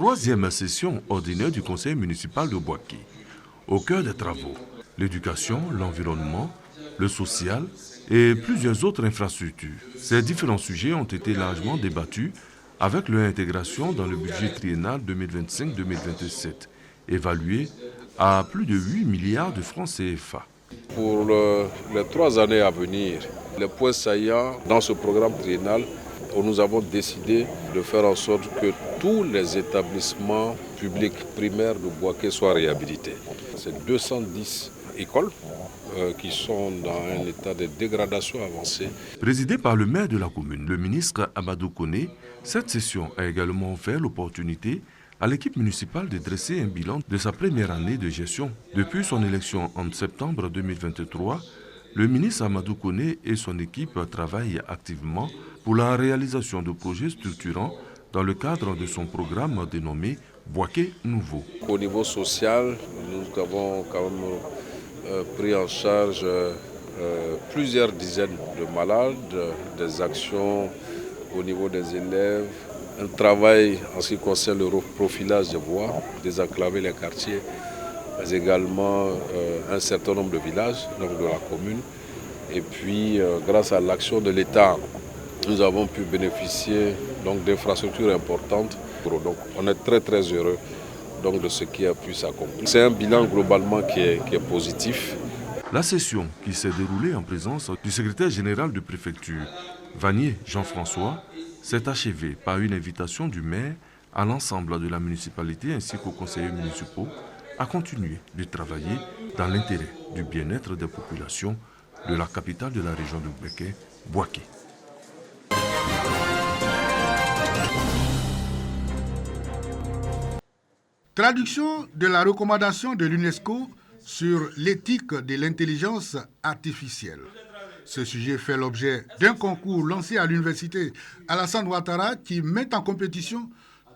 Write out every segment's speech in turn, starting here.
troisième session ordinaire du conseil municipal de Boaké. Au cœur des travaux, l'éducation, l'environnement, le social et plusieurs autres infrastructures. Ces différents sujets ont été largement débattus avec leur intégration dans le budget triennal 2025-2027, évalué à plus de 8 milliards de francs CFA. Pour les 3 années à venir, les points saillants dans ce programme triennal, nous avons décidé de faire en sorte que tous les établissements publics primaires de Boaké soient réhabilités. C'est 210 écoles qui sont dans un état de dégradation avancée. Présidé par le maire de la commune, le ministre Amadou Koné, cette session a également offert l'opportunité à l'équipe municipale de dresser un bilan de sa première année de gestion. Depuis son élection en septembre 2023, le ministre Amadou Koné et son équipe travaillent activement pour la réalisation de projets structurants dans le cadre de son programme dénommé Boaké Nouveau. Au niveau social, nous avons quand même pris en charge plusieurs dizaines de malades, des actions au niveau des élèves, un travail en ce qui concerne le profilage des voies, désenclaver les quartiers, mais également un certain nombre de villages donc de la commune. Et puis, grâce à l'action de l'État, nous avons pu bénéficier d'infrastructures importantes. Donc, on est très très heureux de ce qui a pu s'accomplir. C'est un bilan globalement qui est positif. La session, qui s'est déroulée en présence du secrétaire général de préfecture, Vanier Jean-François, s'est achevée par une invitation du maire à l'ensemble de la municipalité ainsi qu'aux conseillers municipaux à continuer de travailler dans l'intérêt du bien-être des populations de la capitale de la région de Boaké. Traduction de la recommandation de l'UNESCO sur l'éthique de l'intelligence artificielle. Ce sujet fait l'objet d'un concours lancé à l'université Alassane Ouattara qui met en compétition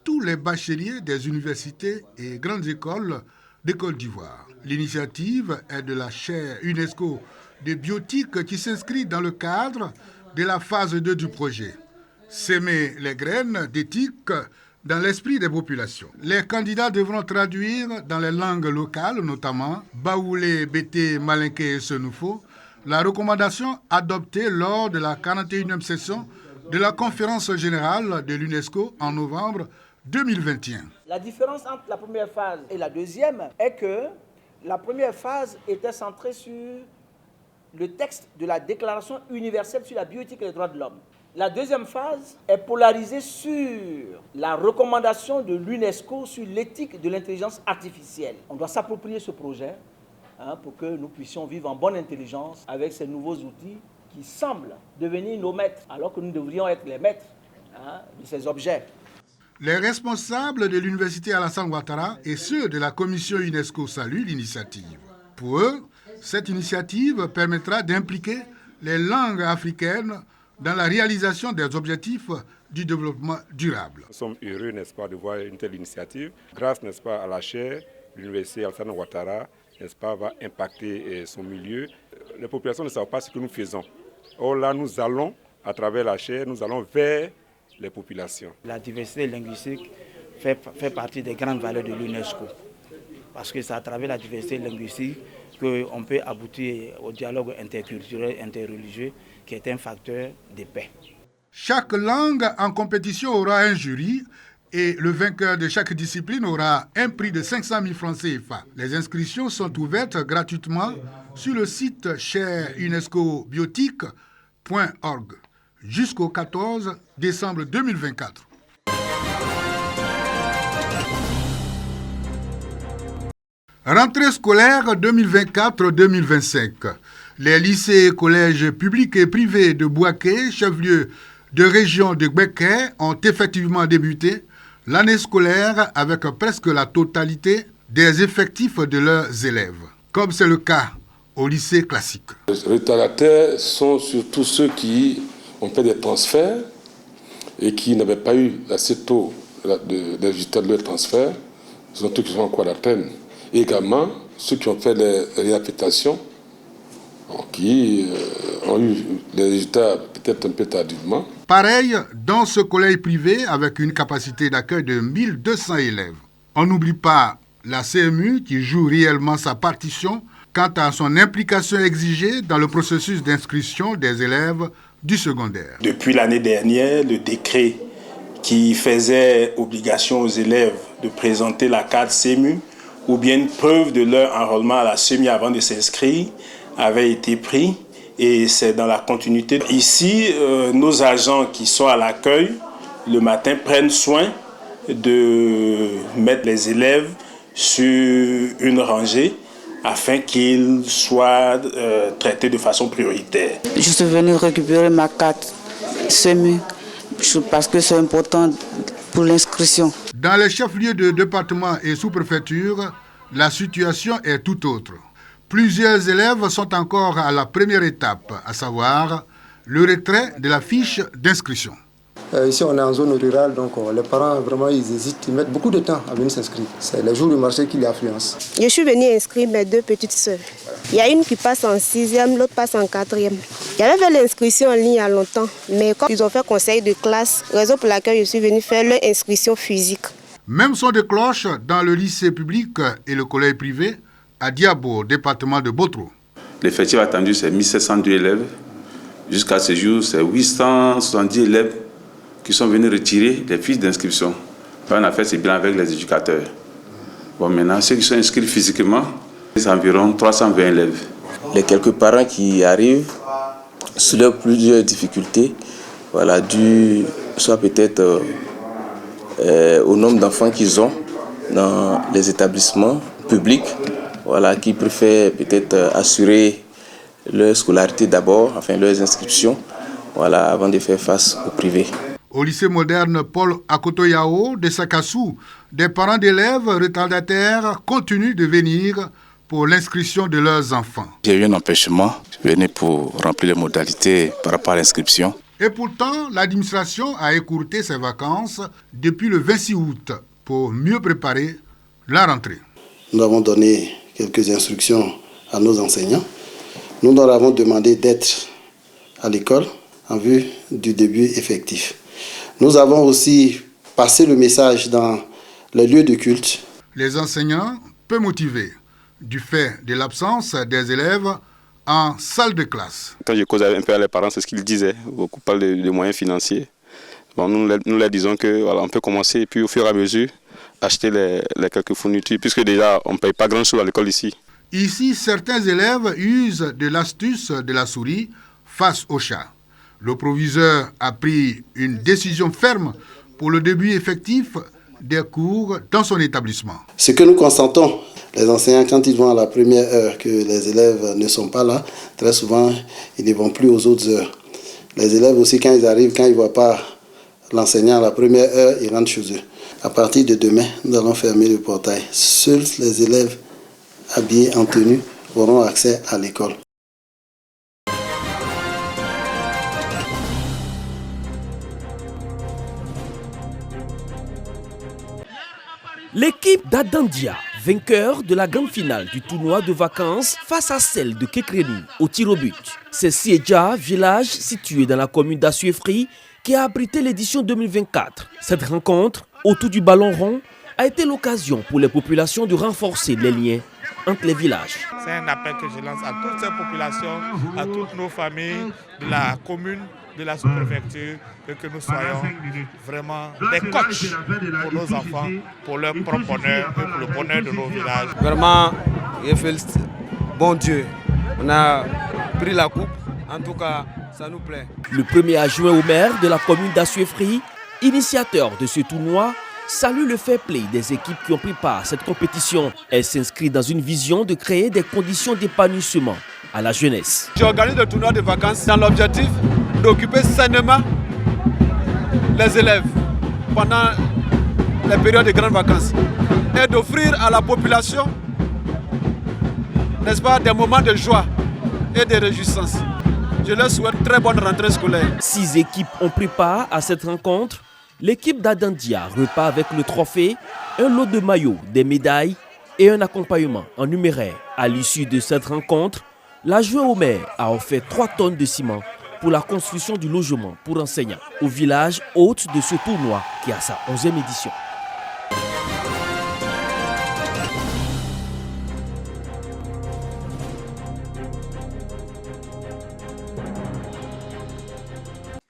tous les bacheliers des universités et grandes écoles de Côte d'Ivoire. L'initiative est de la chaire UNESCO de biotique qui s'inscrit dans le cadre de la phase 2 du projet. S'aimer les graines d'éthique dans l'esprit des populations. Les candidats devront traduire dans les langues locales, notamment Baoulé, Bété, Malinké et Senoufo, la recommandation adoptée lors de la 41e session de la conférence générale de l'UNESCO en novembre 2021. La différence entre la première phase et la deuxième est que la première phase était centrée sur le texte de la Déclaration universelle sur la bioéthique et les droits de l'homme. La deuxième phase est polarisée sur la recommandation de l'UNESCO sur l'éthique de l'intelligence artificielle. On doit s'approprier ce projet pour que nous puissions vivre en bonne intelligence avec ces nouveaux outils qui semblent devenir nos maîtres, alors que nous devrions être les maîtres de ces objets. Les responsables de l'université Alassane Ouattara et ceux de la commission UNESCO saluent l'initiative. Pour eux, cette initiative permettra d'impliquer les langues africaines dans la réalisation des objectifs du développement durable. Nous sommes heureux, n'est-ce pas, de voir une telle initiative. Grâce, n'est-ce pas, à la chaire, l'université Alassane Ouattara, n'est-ce pas, va impacter son milieu. Les populations ne savent pas ce que nous faisons. Or là, nous allons, à travers la chaire, nous allons vers les populations. La diversité linguistique fait partie des grandes valeurs de l'UNESCO. Parce que c'est à travers la diversité linguistique qu'on peut aboutir au dialogue interculturel, interreligieux, qui est un facteur de paix. Chaque langue en compétition aura un jury et le vainqueur de chaque discipline aura un prix de 500 000 francs CFA. Les inscriptions sont ouvertes gratuitement sur le site chairunescobiotique.org jusqu'au 14 décembre 2024. Rentrée scolaire 2024-2025. Les lycées et collèges publics et privés de Boaké, chef-lieu de région de Gbeke, ont effectivement débuté l'année scolaire avec presque la totalité des effectifs de leurs élèves, comme c'est le cas au lycée classique. Les retardataires sont surtout ceux qui ont fait des transferts et qui n'avaient pas eu assez tôt de résultats de leur transfert, ce sont ceux qui sont encore à la peine. Et également ceux qui ont fait les réaffectations qui ont eu des résultats peut-être un peu tardivement. Pareil dans ce collège privé avec une capacité d'accueil de 1200 élèves. On n'oublie pas la CMU qui joue réellement sa partition quant à son implication exigée dans le processus d'inscription des élèves du secondaire. Depuis l'année dernière, le décret qui faisait obligation aux élèves de présenter la carte CMU ou bien une preuve de leur enrôlement à la CMU avant de s'inscrire avait été pris et c'est dans la continuité. Ici, nos agents qui sont à l'accueil le matin prennent soin de mettre les élèves sur une rangée afin qu'ils soient traités de façon prioritaire. Je suis venu récupérer ma carte CMU parce que c'est important pour l'inscription. Dans les chefs-lieux de département et sous-préfecture, la situation est tout autre. Plusieurs élèves sont encore à la première étape, à savoir le retrait de la fiche d'inscription. Ici, on est en zone rurale, donc les parents, vraiment, ils hésitent, ils mettent beaucoup de temps à venir s'inscrire. C'est les jours du marché qui les influencent. Je suis venue inscrire mes deux petites sœurs. Il y a une qui passe en 6e, l'autre passe en 4e. J'avais fait l'inscription en ligne il y a longtemps, mais comme ils ont fait conseil de classe, raison pour laquelle je suis venue faire leur inscription physique. Même son de cloche dans le lycée public et le collège privé à Diabo, département de Botro. L'effectif attendu, c'est 1702 élèves. Jusqu'à ce jour, c'est 870 élèves qui sont venus retirer les fiches d'inscription. On a fait ce bilan avec les éducateurs. Bon, maintenant, ceux qui sont inscrits physiquement, c'est environ 320 élèves. Les quelques parents qui arrivent soulèvent plusieurs difficultés, voilà, dû soit peut-être au nombre d'enfants qu'ils ont dans les établissements publics, voilà, qui préfèrent peut-être assurer leur scolarité d'abord, enfin leurs inscriptions, voilà, avant de faire face au privé. Au lycée moderne Paul Akotoyao de Sakassou, des parents d'élèves retardataires continuent de venir pour l'inscription de leurs enfants. J'ai eu un empêchement, je venais pour remplir les modalités par rapport à l'inscription. Et pourtant, l'administration a écourté ses vacances depuis le 26 août pour mieux préparer la rentrée. Nous avons donné quelques instructions à nos enseignants. Nous leur avons demandé d'être à l'école en vue du début effectif. Nous avons aussi passé le message dans les lieux de culte. Les enseignants, peu motivés du fait de l'absence des élèves en salle de classe. Quand je causais un peu à les parents, c'est ce qu'ils disaient. Beaucoup parlent de moyens financiers. Bon, nous leur disons que voilà, on peut commencer et puis au fur et à mesure acheter les quelques fournitures, puisque déjà on ne paye pas grand-chose à l'école ici. Ici, certains élèves usent de l'astuce de la souris face au chat. Le proviseur a pris une décision ferme pour le début effectif des cours dans son établissement. Ce que nous constatons, les enseignants, quand ils vont à la première heure, que les élèves ne sont pas là, très souvent, ils ne vont plus aux autres heures. Les élèves aussi, quand ils arrivent, quand ils ne voient pas l'enseignant à la première heure, ils rentrent chez eux. À partir de demain, nous allons fermer le portail. Seuls les élèves habillés en tenue auront accès à l'école. L'équipe d'Adandia, vainqueur de la grande finale du tournoi de vacances face à celle de Kekreni au tir au but. C'est Siedja, village situé dans la commune d'Assuefri, qui a abrité l'édition 2024. Cette rencontre, autour du ballon rond, a été l'occasion pour les populations de renforcer les liens entre les villages. C'est un appel que je lance à toutes ces populations, à toutes nos familles de la commune, de la sous-préfecture, que nous soyons vraiment des coachs pour nos enfants, pour leur propre bonheur et pour le bonheur de nos villages. Vraiment, je félicite bon Dieu. On a pris la coupe, en tout cas, ça nous plaît. Le premier adjoint au maire de la commune d'Assuefri, initiateur de ce tournoi, salue le fair play des équipes qui ont pris part à cette compétition. Elle s'inscrit dans une vision de créer des conditions d'épanouissement à la jeunesse. J'organise le tournoi de vacances dans l'objectif d'occuper sainement les élèves pendant les périodes de grandes vacances et d'offrir à la population, n'est-ce pas, des moments de joie et de réjouissance. Je leur souhaite une très bonne rentrée scolaire. 6 équipes ont pris part à cette rencontre. L'équipe d'Adandia repart avec le trophée, un lot de maillots, des médailles et un accompagnement en numéraire. À l'issue de cette rencontre, L'adjoint au maire a offert 3 tonnes de ciment pour la construction du logement pour enseignants au village hôte de ce tournoi qui a sa 11e édition.